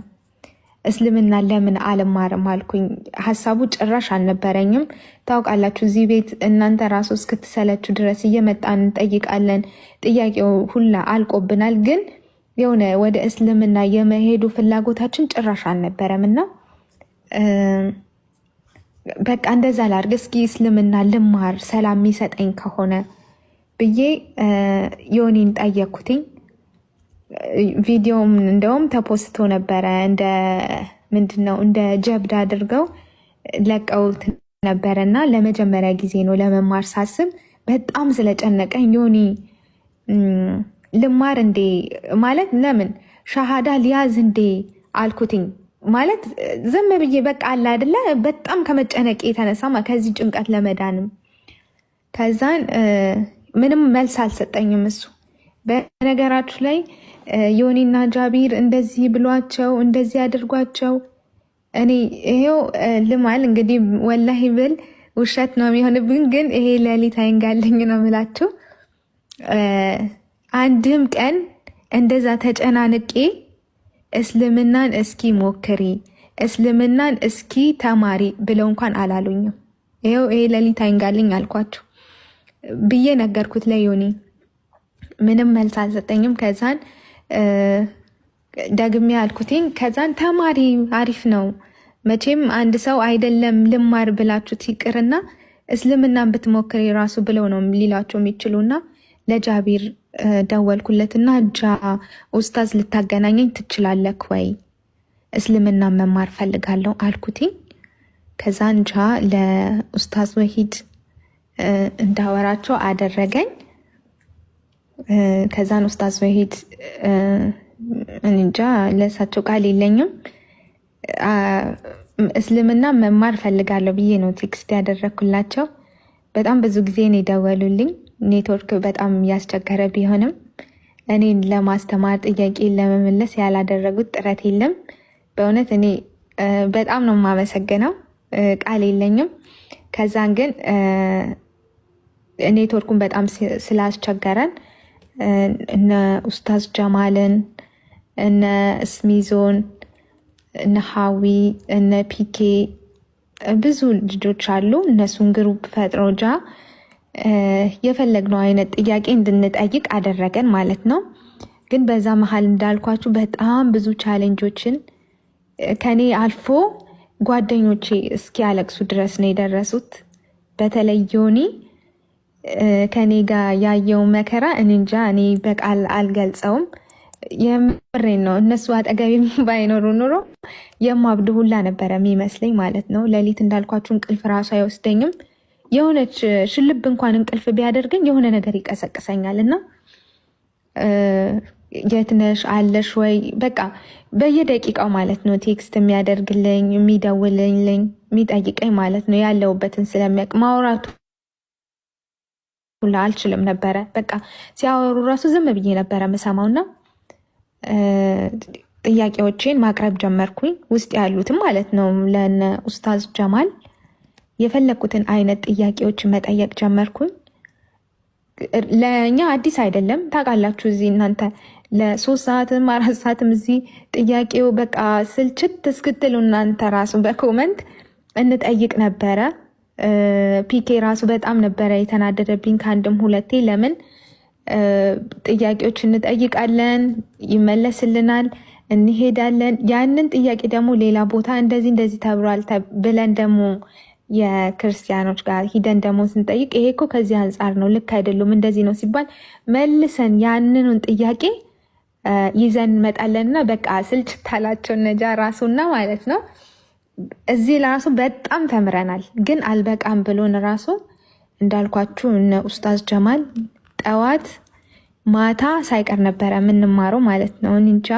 Speaker 2: እስልምና ለምን አልማርም አልኩኝ። ሀሳቡ ጭራሽ አልነበረኝም። ታውቃላችሁ እዚህ ቤት እናንተ ራሱ እስክትሰለችሁ ድረስ እየመጣን እንጠይቃለን። ጥያቄው ሁላ አልቆብናል። ግን የሆነ ወደ እስልምና የመሄዱ ፍላጎታችን ጭራሽ አልነበረም እና በቃ እንደዛ ላድርግ እስኪ እስልምና ልማር ሰላም የሚሰጠኝ ከሆነ ብዬ ዮኒን ጠየኩትኝ። ቪዲዮም እንደውም ተፖስቶ ነበረ እንደ ምንድነው እንደ ጀብድ አድርገው ለቀውት ነበረ እና ለመጀመሪያ ጊዜ ነው ለመማር ሳስብ በጣም ስለጨነቀኝ ዮኒ ልማር እንዴ ማለት ለምን ሻሃዳ ሊያዝ እንዴ አልኩትኝ። ማለት ዝም ብዬ በቃ አለ አይደለ በጣም ከመጨነቅ የተነሳ ከዚህ ጭንቀት ለመዳንም ከዛን ምንም መልስ አልሰጠኝም እሱ። በነገራችሁ ላይ ዮኒና ጃቢር እንደዚህ ብሏቸው እንደዚህ አድርጓቸው እኔ ይሄው ልማል እንግዲህ ወላሂ ብል ውሸት ነው የሚሆንብኝ። ግን ይሄ ሌሊት አይንጋልኝ ነው የምላችሁ። አንድም ቀን እንደዛ ተጨናንቄ እስልምናን እስኪ ሞክሪ፣ እስልምናን እስኪ ተማሪ ብለው እንኳን አላሉኝም። ይሄው ይሄ ሌሊት አይንጋልኝ አልኳቸው ብዬ ነገርኩት ለዮኒ። ምንም መልስ አልሰጠኝም። ከዛን ደግሜ አልኩትኝ። ከዛን ተማሪ አሪፍ ነው መቼም አንድ ሰው አይደለም ልማር ብላችሁት ይቅርና እስልምናን ብትሞክሪ ራሱ ብለው ነው ሊላቸው የሚችሉና ለጃቢር ደወልኩለትና ኡስታዝ ልታገናኘኝ ትችላለክ ወይ? እስልምና መማር ፈልጋለሁ አልኩትኝ። ከዛን ለኡስታዝ ወሂድ እንዳወራቸው አደረገኝ። ከዛን ኡስታዝ ወሂድ እንጃ ለሳቸው ቃል የለኝም እስልምና መማር ፈልጋለሁ ብዬ ነው ቴክስት ያደረኩላቸው። በጣም ብዙ ጊዜ ነው የደወሉልኝ። ኔትወርክ በጣም ያስቸገረ ቢሆንም እኔን ለማስተማር ጥያቄ ለመመለስ ያላደረጉት ጥረት የለም። በእውነት እኔ በጣም ነው የማመሰግነው፣ ቃል የለኝም። ከዛን ግን ኔትወርኩን በጣም ስላስቸገረን እነ ኡስታዝ ጀማልን እነ እስሚዞን እነ ሀዊ እነ ፒኬ ብዙ ልጆች አሉ። እነሱን ግሩፕ ፈጥረው የፈለግነው አይነት ጥያቄ እንድንጠይቅ አደረገን ማለት ነው። ግን በዛ መሀል እንዳልኳችሁ በጣም ብዙ ቻሌንጆችን ከኔ አልፎ ጓደኞቼ እስኪያለቅሱ ድረስ ነው የደረሱት። በተለይ ዮኒ ከኔ ጋር ያየው መከራ እንጃ እኔ በቃል አልገልጸውም። የምሬን ነው። እነሱ አጠገቢ ባይኖሩ ኑሮ የማብድ ሁላ ነበረ የሚመስለኝ ማለት ነው። ሌሊት እንዳልኳችሁ እንቅልፍ ራሱ አይወስደኝም። የሆነች ሽልብ እንኳን እንቅልፍ ቢያደርገኝ የሆነ ነገር ይቀሰቅሰኛል እና የት ነሽ አለሽ ወይ በቃ በየደቂቃው ማለት ነው ቴክስት የሚያደርግልኝ የሚደውልልኝ የሚጠይቀኝ ማለት ነው። ያለውበትን ስለሚያውቅ ማውራቱ አልችልም ነበረ። በቃ ሲያወሩ ራሱ ዝም ብዬ ነበረ የምሰማውና ጥያቄዎቼን ማቅረብ ጀመርኩኝ። ውስጥ ያሉትም ማለት ነው ለነ ኡስታዝ ጀማል የፈለኩትን አይነት ጥያቄዎችን መጠየቅ ጀመርኩኝ። ለእኛ አዲስ አይደለም ታውቃላችሁ። እዚህ እናንተ ለ3 ሰዓትም 4 ሰዓትም እዚህ ጥያቄው በቃ ስልችት እስክትሉ እናንተ ራሱ በኮመንት እንጠይቅ ነበረ። ፒኬ ራሱ በጣም ነበረ የተናደደብኝ ከአንድም ሁለቴ። ለምን ጥያቄዎች እንጠይቃለን፣ ይመለስልናል፣ እንሄዳለን። ያንን ጥያቄ ደግሞ ሌላ ቦታ እንደዚህ ተብሏል ብለን ደግሞ የክርስቲያኖች ጋር ሂደን ደግሞ ስንጠይቅ ይሄ እኮ ከዚህ አንጻር ነው፣ ልክ አይደሉም፣ እንደዚህ ነው ሲባል መልሰን ያንኑን ጥያቄ ይዘን እንመጣለንና በቃ ስልችት አላቸው ነጃ ራሱና ማለት ነው። እዚህ ለራሱ በጣም ተምረናል። ግን አልበቃም ብሎን ራሱ እንዳልኳችሁ እነ ኡስታዝ ጀማል ጠዋት ማታ ሳይቀር ነበረ የምንማረው ማለት ነው። እንጃ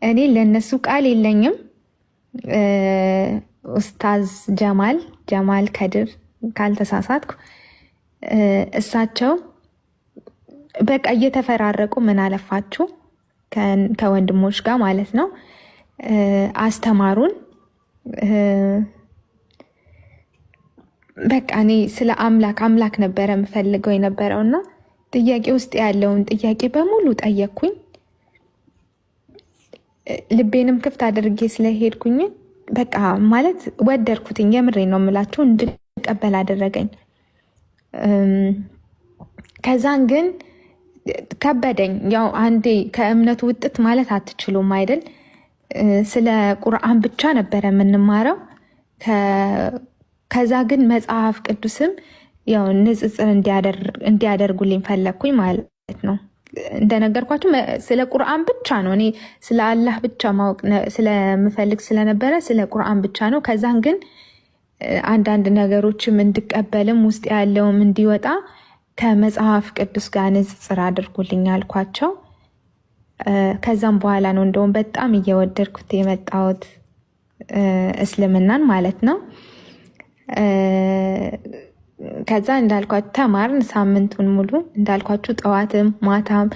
Speaker 2: እኔ ለነሱ ቃል የለኝም። ኡስታዝ ጀማል ከድር ካልተሳሳትኩ እሳቸው በቃ እየተፈራረቁ ምን አለፋችሁ ከወንድሞች ጋር ማለት ነው አስተማሩን። በቃ እኔ ስለ አምላክ ነበረ የምፈልገው የነበረውና ጥያቄ ውስጥ ያለውን ጥያቄ በሙሉ ጠየቅኩኝ። ልቤንም ክፍት አድርጌ ስለሄድኩኝ በቃ ማለት ወደድኩትኝ። የምሬ ነው የምላችሁ፣ እንድቀበል አደረገኝ። ከዛን ግን ከበደኝ። ያው አንዴ ከእምነቱ ውጥት ማለት አትችሉም አይደል? ስለ ቁርአን ብቻ ነበረ የምንማረው። ከዛ ግን መጽሐፍ ቅዱስም ያው ንጽጽር እንዲያደርጉልኝ ፈለግኩኝ ማለት ነው። እንደነገርኳችሁ ስለ ቁርአን ብቻ ነው እኔ ስለ አላህ ብቻ ማወቅ ስለምፈልግ ስለነበረ ስለ ቁርአን ብቻ ነው። ከዛን ግን አንዳንድ ነገሮችም እንድቀበልም ውስጥ ያለውም እንዲወጣ ከመጽሐፍ ቅዱስ ጋር ንጽጽር አድርጉልኝ አልኳቸው። ከዛም በኋላ ነው እንደውም በጣም እየወደድኩት የመጣሁት እስልምናን ማለት ነው። ከዛ እንዳልኳችሁ ተማርን ሳምንቱን ሙሉ እንዳልኳችሁ ጠዋትም ማታም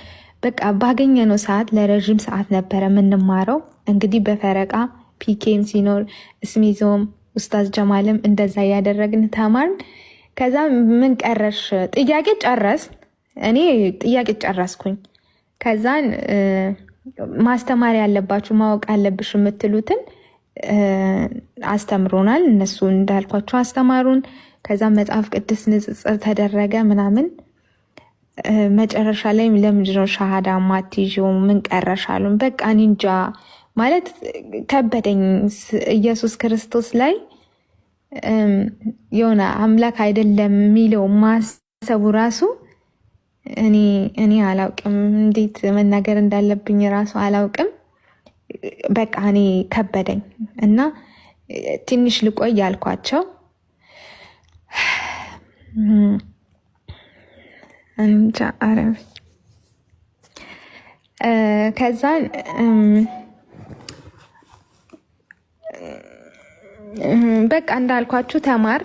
Speaker 2: በቃ ባገኘነው ሰዓት ለረዥም ሰዓት ነበረ የምንማረው። እንግዲህ በፈረቃ ፒኬም ሲኖር እስሚዞም ኡስታዝ ጀማልም እንደዛ እያደረግን ተማርን። ከዛ ምን ቀረሽ ጥያቄ ጨረስ። እኔ ጥያቄ ጨረስኩኝ። ከዛን ማስተማር ያለባችሁ ማወቅ አለብሽ የምትሉትን አስተምሮናል። እነሱ እንዳልኳችሁ አስተማሩን። ከዛ መጽሐፍ ቅዱስ ንጽጽር ተደረገ ምናምን። መጨረሻ ላይ ለምንድነው ሻሃዳ ማትይዥው ምን ቀረሽ አሉን። በቃ እንጃ ማለት ከበደኝ። ኢየሱስ ክርስቶስ ላይ የሆነ አምላክ አይደለም የሚለው ማሰቡ ራሱ እኔ አላውቅም፣ እንዴት መናገር እንዳለብኝ ራሱ አላውቅም። በቃ እኔ ከበደኝ እና ትንሽ ልቆይ ያልኳቸው እንጃ አረብ ከዛን በቃ እንዳልኳችሁ ተማር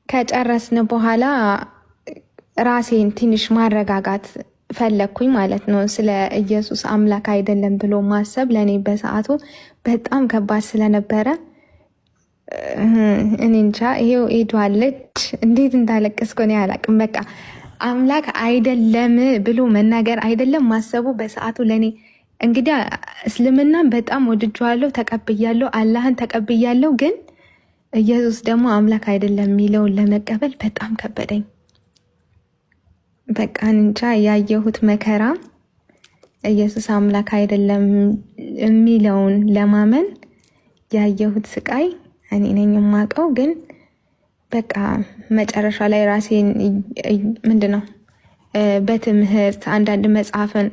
Speaker 2: ከጨረስን በኋላ ራሴን ትንሽ ማረጋጋት ፈለግኩኝ ማለት ነው። ስለ ኢየሱስ አምላክ አይደለም ብሎ ማሰብ ለእኔ በሰዓቱ በጣም ከባድ ስለነበረ እኔ እንጃ ይሄው ሄዷለች። እንዴት እንዳለቀስኩ እኔ አላቅም። በቃ አምላክ አይደለም ብሎ መናገር አይደለም ማሰቡ በሰዓቱ ለእኔ እንግዲህ እስልምናን በጣም ወድጄዋለሁ፣ ተቀብያለሁ፣ አላህን ተቀብያለሁ። ግን ኢየሱስ ደግሞ አምላክ አይደለም የሚለውን ለመቀበል በጣም ከበደኝ። በቃ እንጃ ያየሁት መከራ ኢየሱስ አምላክ አይደለም የሚለውን ለማመን ያየሁት ስቃይ እኔ ነኝ የማውቀው። ግን በቃ መጨረሻ ላይ ራሴን ምንድነው በትምህርት አንዳንድ መጽሐፍን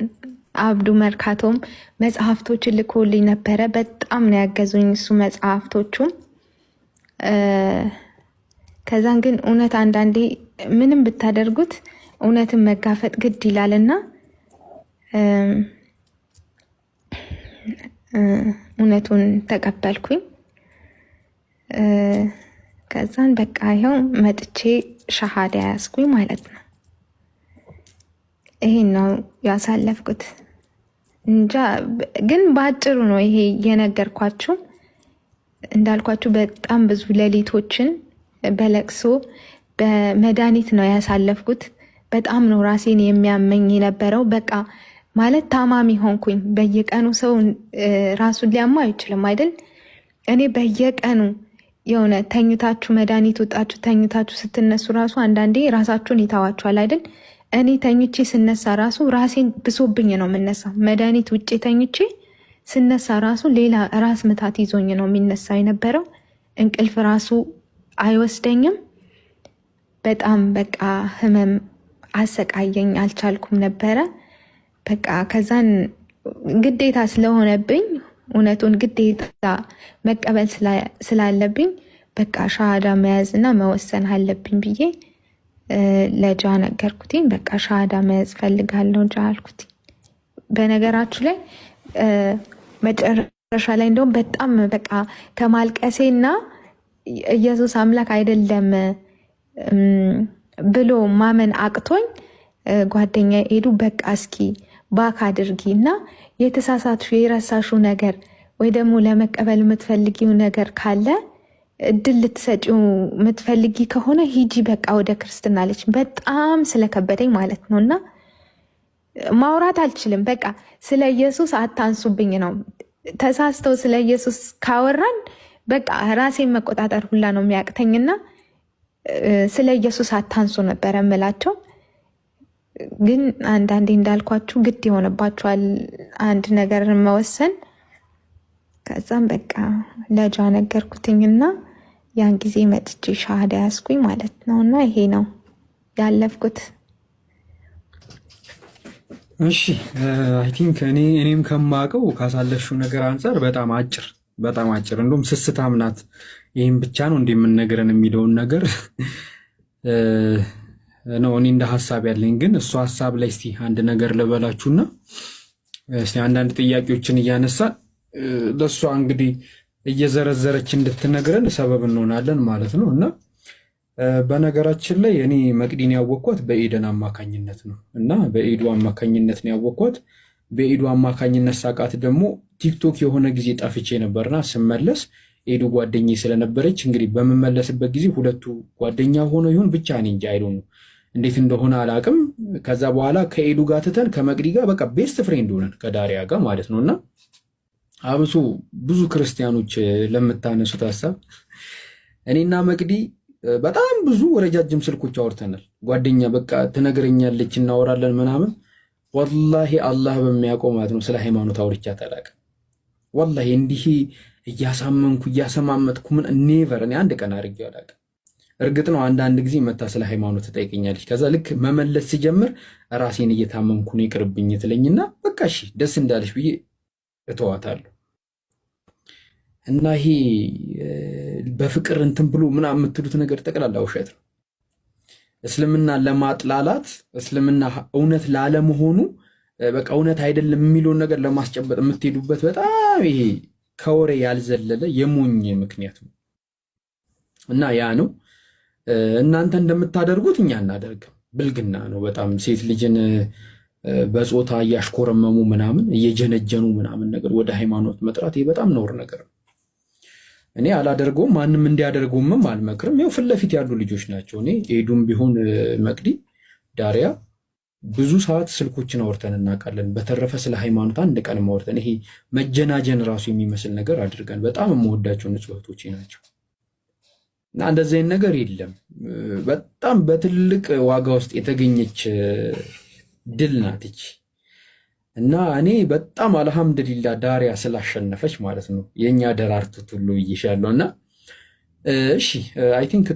Speaker 2: አብዱ መርካቶም መጽሐፍቶችን ልኮልኝ ነበረ። በጣም ነው ያገዙኝ እሱ መጽሐፍቶቹም። ከዛን ግን እውነት አንዳንዴ ምንም ብታደርጉት እውነትን መጋፈጥ ግድ ይላልና እውነቱን ተቀበልኩኝ። ከዛን በቃ ይኸው መጥቼ ሸሃዳ ያዝኩኝ ማለት ነው። ይሄን ነው ያሳለፍኩት። እንጃ ግን በአጭሩ ነው ይሄ የነገርኳችሁ። እንዳልኳችሁ በጣም ብዙ ሌሊቶችን በለቅሶ በመድኃኒት ነው ያሳለፍኩት። በጣም ነው ራሴን የሚያመኝ የነበረው። በቃ ማለት ታማሚ ሆንኩኝ። በየቀኑ ሰው ራሱን ሊያማ አይችልም አይደል? እኔ በየቀኑ የሆነ ተኝታችሁ መድኃኒት ወጣችሁ ተኝታችሁ ስትነሱ ራሱ አንዳንዴ ራሳችሁን ይታዋችኋል አይደል? እኔ ተኝቼ ስነሳ ራሱ ራሴን ብሶብኝ ነው የምነሳው። መድኃኒት ውጭ ተኝቼ ስነሳ ራሱ ሌላ ራስ ምታት ይዞኝ ነው የሚነሳ የነበረው። እንቅልፍ ራሱ አይወስደኝም። በጣም በቃ ህመም አሰቃየኝ፣ አልቻልኩም ነበረ። በቃ ከዛን ግዴታ ስለሆነብኝ እውነቱን ግዴታ መቀበል ስላለብኝ በቃ ሻሃዳ መያዝና መወሰን አለብኝ ብዬ ለጃ ነገርኩትኝ። በቃ ሻሃዳ መያዝ ፈልጋለሁ ጃ አልኩትኝ። በነገራችሁ ላይ መጨረሻ ላይ እንደውም በጣም በቃ ከማልቀሴና ኢየሱስ አምላክ አይደለም ብሎ ማመን አቅቶኝ ጓደኛ ሄዱ በቃ እስኪ ባክ አድርጊ እና የተሳሳትሹ የረሳሹ ነገር ወይ ደግሞ ለመቀበል የምትፈልጊው ነገር ካለ እድል ልትሰጪው የምትፈልጊ ከሆነ ሂጂ በቃ ወደ ክርስትና አለች። በጣም ስለከበደኝ ማለት ነው። እና ማውራት አልችልም። በቃ ስለ ኢየሱስ አታንሱብኝ ነው። ተሳስተው ስለ ኢየሱስ ካወራን በቃ ራሴን መቆጣጠር ሁላ ነው የሚያቅተኝና ስለ ኢየሱስ አታንሱ ነበረ የምላቸው። ግን አንዳንዴ እንዳልኳችሁ ግድ የሆነባችኋል አንድ ነገር መወሰን። ከዛም በቃ ለጃ ነገርኩትኝና ያን ጊዜ መጥቼ ሻሃዳ ያዝኩኝ ማለት ነው። እና ይሄ ነው ያለፍኩት።
Speaker 1: እሺ አይ ቲንክ እኔም ከማውቀው ካሳለፍሽው ነገር አንጻር በጣም አጭር እንደውም ስስታም ናት። ይህም ብቻ ነው እንደምንነግረን የሚለውን ነገር ነው እኔ እንደ ሀሳብ ያለኝ። ግን እሱ ሀሳብ ላይ እስቲ አንድ ነገር ልበላችሁና እስቲ አንዳንድ ጥያቄዎችን እያነሳ ለእሷ እንግዲህ እየዘረዘረች እንድትነግረን ሰበብ እንሆናለን ማለት ነው። እና በነገራችን ላይ እኔ መቅዲን ያወቅኳት በኤደን አማካኝነት ነው እና በኤዱ አማካኝነት ነው ያወቅኳት። በኤዱ አማካኝነት ሳቃት ደግሞ ቲክቶክ የሆነ ጊዜ ጠፍቼ ነበርና ስመለስ ኤዱ ጓደኛዬ ስለነበረች እንግዲህ በምመለስበት ጊዜ ሁለቱ ጓደኛ ሆነው ይሁን ብቻ እኔ እንጃ አይዶ ነው እንዴት እንደሆነ አላቅም። ከዛ በኋላ ከኤዱ ጋር ትተን ከመቅዲ ጋር በቃ ቤስት ፍሬንድ ሆነን ከዳሪያ ጋር ማለት ነውና አብሶ ብዙ ክርስቲያኖች ለምታነሱት ሀሳብ እኔና መቅዲ በጣም ብዙ ረጃጅም ስልኮች አውርተናል። ጓደኛ በቃ ትነግረኛለች፣ እናወራለን ምናምን። ወላሂ አላህ በሚያውቀው ማለት ነው ስለ ሃይማኖት አውርቻት አላቅም። ወላሂ እንዲህ እያሳመንኩ እያሰማመጥኩ ምን ኔቨር እኔ አንድ ቀን አድርጌ አላቅም። እርግጥ ነው አንዳንድ ጊዜ መታ ስለ ሃይማኖት ትጠይቀኛለች። ከዛ ልክ መመለስ ሲጀምር ራሴን እየታመምኩ ነው ይቅርብኝ ትለኝና በቃ እሺ ደስ እንዳለሽ ብዬ እተዋታለሁ። እና ይሄ በፍቅር እንትን ብሎ ምናምን የምትሉት ነገር ጠቅላላ ውሸት ነው። እስልምና ለማጥላላት እስልምና እውነት ላለመሆኑ በቃ እውነት አይደለም የሚለውን ነገር ለማስጨበጥ የምትሄዱበት በጣም ይሄ ከወሬ ያልዘለለ የሞኝ ምክንያት ነው። እና ያ ነው እናንተ እንደምታደርጉት እኛ እናደርግም። ብልግና ነው በጣም ሴት ልጅን በጾታ እያሽኮረመሙ ምናምን እየጀነጀኑ ምናምን ነገር ወደ ሃይማኖት መጥራት ይሄ በጣም ነውር ነገር ነው። እኔ አላደርገውም፣ ማንም እንዲያደርገውም አልመክርም። ያው ፊት ለፊት ያሉ ልጆች ናቸው። እኔ ኤዱም ቢሆን መቅዲ፣ ዳሪያ ብዙ ሰዓት ስልኮችን አውርተን እናውቃለን። በተረፈ ስለ ሃይማኖት አንድ ቀን አውርተን ይሄ መጀናጀን ራሱ የሚመስል ነገር አድርገን በጣም የምወዳቸው ንጹህ እህቶቼ ናቸው። እና እንደዚህ አይነት ነገር የለም። በጣም በትልቅ ዋጋ ውስጥ የተገኘች ድል ናትች። እና እኔ በጣም አልሐምድሊላ ዳሪያ ስላሸነፈች ማለት ነው የኛ ደራርቱ ሁሉ ይይሻለሁ። እና እሺ አይ ቲንክ